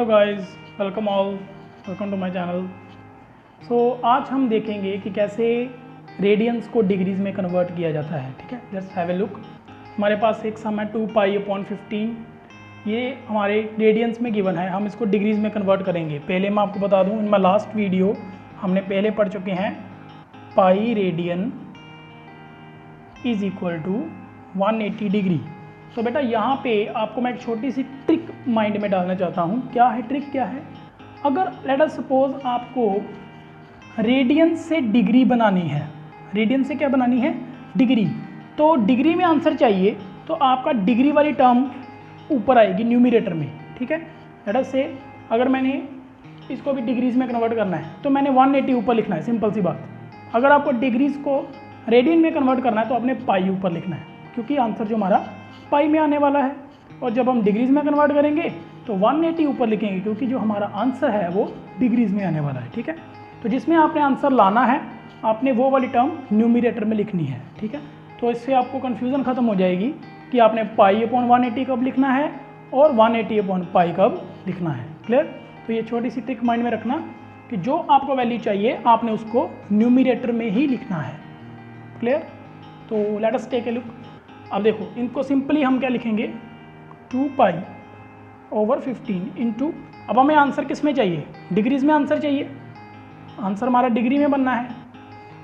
Hello guys, welcome all, welcome to my channel. आज हम देखेंगे कि कैसे रेडियंस को डिग्रीज में कन्वर्ट किया जाता है। ठीक है, जस्ट हैव ए लुक। हमारे पास एक सम है 2π/15। ये हमारे रेडियंस में गिवन है, हम इसको डिग्रीज में कन्वर्ट करेंगे। पहले मैं आपको बता दूं, इन माई लास्ट वीडियो हमने पहले पढ़ चुके हैं pi radian is equal to 180 degree. तो बेटा यहाँ पे आपको मैं एक छोटी सी ट्रिक माइंड में डालना चाहता हूँ। क्या है ट्रिक? क्या है, अगर लेट अस सपोज आपको रेडियंस से डिग्री बनानी है, रेडियन से क्या बनानी है? डिग्री। तो डिग्री में आंसर चाहिए तो आपका डिग्री वाली टर्म ऊपर आएगी न्यूमरेटर में। ठीक है, लेट अस से अगर मैंने इसको भी डिग्रीज में कन्वर्ट करना है तो मैंने 180 ऊपर लिखना है, सिंपल सी बात। अगर आपको डिग्रीज को रेडियन में कन्वर्ट करना है तो आपने पाई ऊपर लिखना है, क्योंकि आंसर जो हमारा पाई में आने वाला है। और जब हम डिग्रीज में कन्वर्ट करेंगे तो 180 ऊपर लिखेंगे, क्योंकि जो हमारा आंसर है वो डिग्रीज में आने वाला है। ठीक है, तो जिसमें आपने आंसर लाना है आपने वो वाली टर्म न्यूमरेटर में लिखनी है। ठीक है, तो इससे आपको कन्फ्यूज़न खत्म हो जाएगी कि आपने π/180 कब लिखना है और 180/π कब लिखना है। क्लियर? तो ये छोटी सी ट्रिक माइंड में रखना कि जो आपको वैल्यू चाहिए आपने उसको न्यूमरेटर में ही लिखना है। क्लियर? तो let us take a look. अब देखो, इनको सिंपली हम क्या लिखेंगे, 2π/15 इंटू, अब हमें आंसर किस में चाहिए? डिग्रीज में आंसर चाहिए, आंसर हमारा डिग्री में बनना है।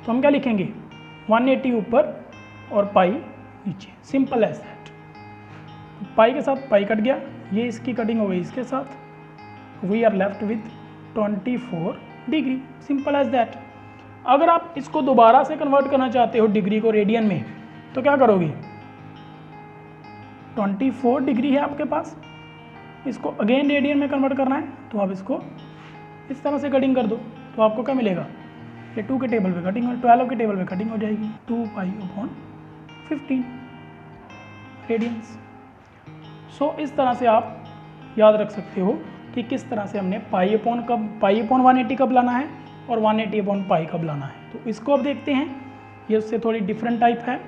तो हम क्या लिखेंगे, 180 ऊपर और पाई नीचे, सिंपल एज दैट। पाई के साथ पाई कट गया, ये इसकी कटिंग हो गई इसके साथ, we are left with 24 degree, simple as that. अगर आप इसको दोबारा से कन्वर्ट करना चाहते हो डिग्री को रेडियन में तो क्या करोगे, 24 डिग्री है आपके पास, इसको अगेन रेडियन में कन्वर्ट करना है तो आप इसको इस तरह से कटिंग कर दो तो आपको क्या मिलेगा, ये 2 के टेबल पे कटिंग, 12 के टेबल पे कटिंग हो जाएगी, 2π/15 रेडियंस। इस तरह से आप याद रख सकते हो कि किस तरह से हमने π/180 कब लाना है और 180/π कब लाना है। तो इसको अब देखते हैं, ये उससे थोड़ी डिफरेंट टाइप है।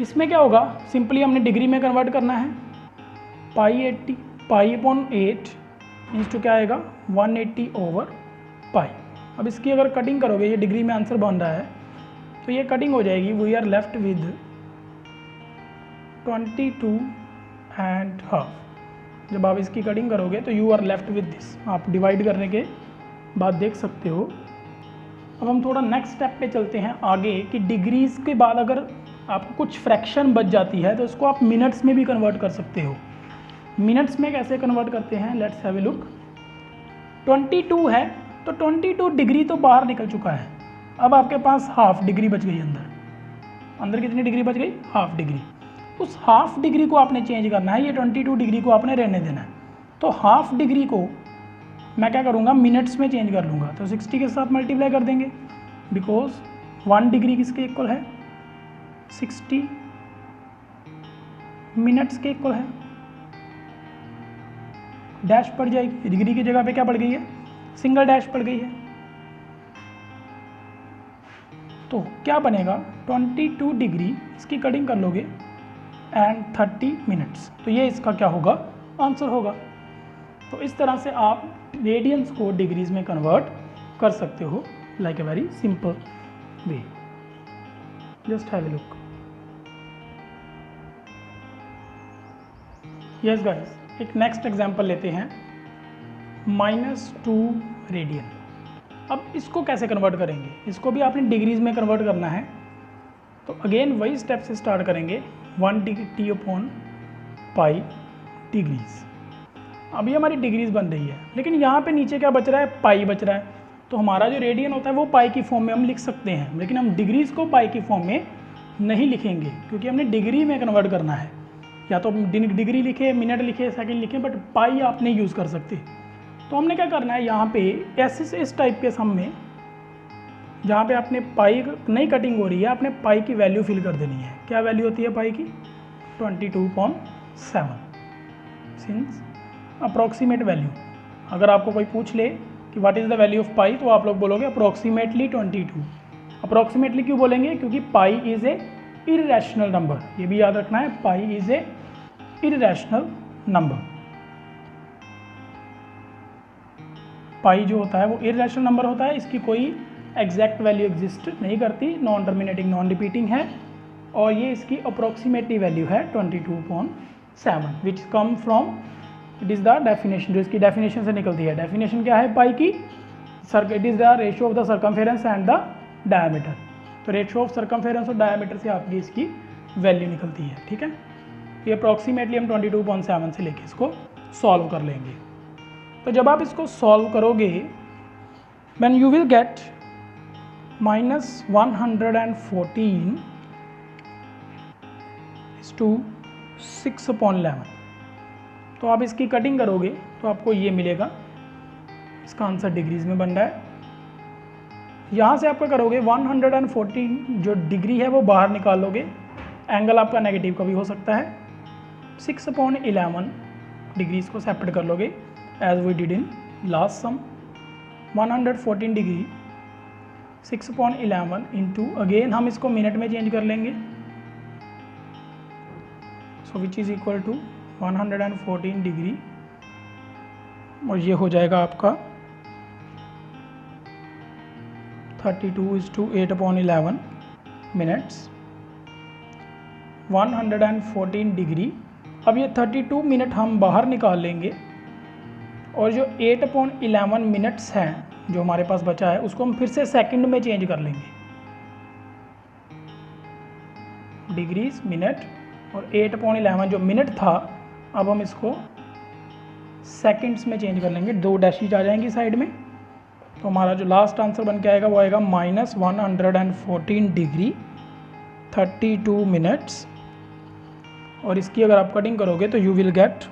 इसमें क्या होगा, सिंपली हमने डिग्री में कन्वर्ट करना है, π/8 इंटू क्या आएगा, 180/π। अब इसकी अगर कटिंग करोगे, ये डिग्री में आंसर बन रहा है तो ये कटिंग हो जाएगी, वी आर लेफ्ट विद 22.5। जब आप इसकी कटिंग करोगे तो you are left with this, आप डिवाइड करने के बाद देख सकते हो। अब हम थोड़ा नेक्स्ट स्टेप पे चलते हैं आगे कि डिग्रीज के बाद अगर आपको कुछ फ्रैक्शन बच जाती है तो इसको आप मिनट्स में भी कन्वर्ट कर सकते हो। मिनट्स में कैसे कन्वर्ट करते हैं, लेट्स हैव ए लुक। 22 है तो 22 डिग्री तो बाहर निकल चुका है, अब आपके पास हाफ डिग्री बच गई अंदर कितनी डिग्री बच गई, हाफ डिग्री। उस हाफ डिग्री को आपने चेंज करना है, ये 22 डिग्री को आपने रहने देना है। तो हाफ डिग्री को मैं क्या करूँगा, मिनट्स में चेंज कर लूँगा, तो 60 के साथ मल्टीप्लाई कर देंगे, बिकॉज 1 डिग्री किसके इक्वल है, 60 मिनट्स के इक्वल है। डैश पड़ जाएगी, डिग्री की जगह पे क्या पड़ गई है, सिंगल डैश पड़ गई है। तो क्या बनेगा, 22 डिग्री, इसकी कटिंग कर लोगे एंड 30 मिनट्स, तो ये इसका क्या होगा, आंसर होगा। तो इस तरह से आप रेडियंस को डिग्रीज में कन्वर्ट कर सकते हो, like a very simple way. Just have a look. Yes guys, एक नेक्स्ट एग्जांपल लेते हैं, -2 रेडियन। अब इसको कैसे कन्वर्ट करेंगे, इसको भी आपने डिग्रीज में कन्वर्ट करना है। तो अगेन वही स्टेप से स्टार्ट करेंगे, 180/π डिग्रीज। अभी हमारी डिग्रीज बन रही है, लेकिन यहाँ पे नीचे क्या बच रहा है, पाई बच रहा है। तो हमारा जो रेडियन होता है वो पाई की फॉर्म में हम लिख सकते हैं, लेकिन हम डिग्रीज को पाई की फॉर्म में नहीं लिखेंगे, क्योंकि हमने डिग्री में कन्वर्ट करना है। या तो डिग्री लिखे, मिनट लिखे, सेकंड लिखे, बट पाई आप नहीं यूज़ कर सकते। तो हमने क्या करना है, यहाँ पे ऐसे इस टाइप के सम में जहाँ पे आपने पाई नई कटिंग हो रही है, आपने पाई की वैल्यू फिल कर देनी है। क्या वैल्यू होती है पाई की, 22.7 सिंस अप्रॉक्सीमेट वैल्यू। अगर आपको कोई पूछ ले कि what is the value of pi, तो आप लोग बोलोगे अप्रॉक्सीमेटली 22। अप्रॉक्सीमेटली क्यों बोलेंगे, क्योंकि पाई इज़ ए इररेशनल नंबर, ये भी याद रखना है, पाई इज़ ए इररेशनल नंबर। पाई जो होता है वो इरेशनल नंबर होता है, इसकी कोई एग्जैक्ट वैल्यू एग्जिस्ट नहीं करती, नॉन टर्मिनेटिंग नॉन रिपीटिंग है, और ये इसकी अप्रोक्सीमेटली वैल्यू है 22.7 which come from, it is the definition, जो इसकी डेफिनेशन से निकलती है। डेफिनेशन क्या है पाई की? It is the ratio of the circumference and the diameter. तो रेशियो ऑफ सर्कमफेरेंस और डायमीटर से आपकी इसकी वैल्यू निकलती है, ठीक है। ये अप्रॉक्सीमेटली हम 22.7 से लेके इसको सॉल्व कर लेंगे। तो जब आप इसको सॉल्व करोगे when you will get -114 to 6/11, तो आप इसकी कटिंग करोगे तो आपको ये मिलेगा। इसका आंसर डिग्रीज में बन रहा है। यहाँ से आपका करोगे 114 जो डिग्री है वो बाहर निकालोगे, एंगल आपका नेगेटिव का भी हो सकता है। 6/11 डिग्रीज को सेपरेट कर लोगे as we did in last sum. 114 degree 6/11 into, again हम इसको मिनट में चेंज कर लेंगे, so which is equal to 114 degree, और ये हो जाएगा आपका 32:8/11 मिनट्स। 114 डिग्री, अब ये 32 मिनट हम बाहर निकाल लेंगे, और जो 8/11 मिनट्स हैं जो हमारे पास बचा है उसको हम फिर से सेकंड में चेंज कर लेंगे। डिग्रीज मिनट और 8/11 जो मिनट था, अब हम इसको सेकंड्स में चेंज कर लेंगे, 2 डैशेज आ जाएंगी साइड में। तो हमारा जो लास्ट आंसर बन के आएगा वो आएगा -114 डिग्री 32 मिनट्स, और इसकी अगर आप कटिंग करोगे तो you will gate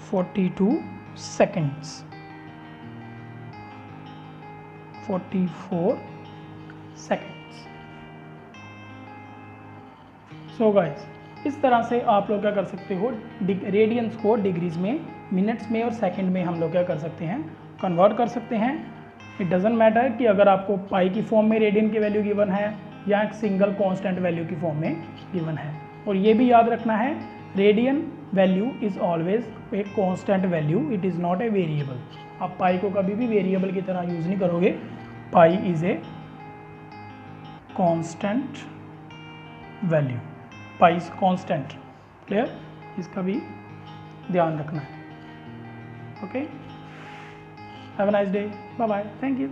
42 seconds, 44 seconds. So guys, इस तरह से आप लोग क्या कर सकते हो, रेडियंस को डिग्रीज में, मिनट्स में और सेकंड में हम लोग क्या कर सकते हैं, कन्वर्ट कर सकते हैं। इट डजेंट मैटर कि अगर आपको पाई की फॉर्म में रेडियन की वैल्यू गिवन है या एक सिंगल कांस्टेंट वैल्यू की फॉर्म में गिवन है। और ये भी याद रखना है, radian value is always a constant value, it is not a variable. आप पाई को कभी भी वेरिएबल की तरह यूज़ नहीं करोगे, pi is a constant value, pi is constant. Clear? इसका भी ध्यान रखना है। Okay, have a nice day, bye bye, thank you.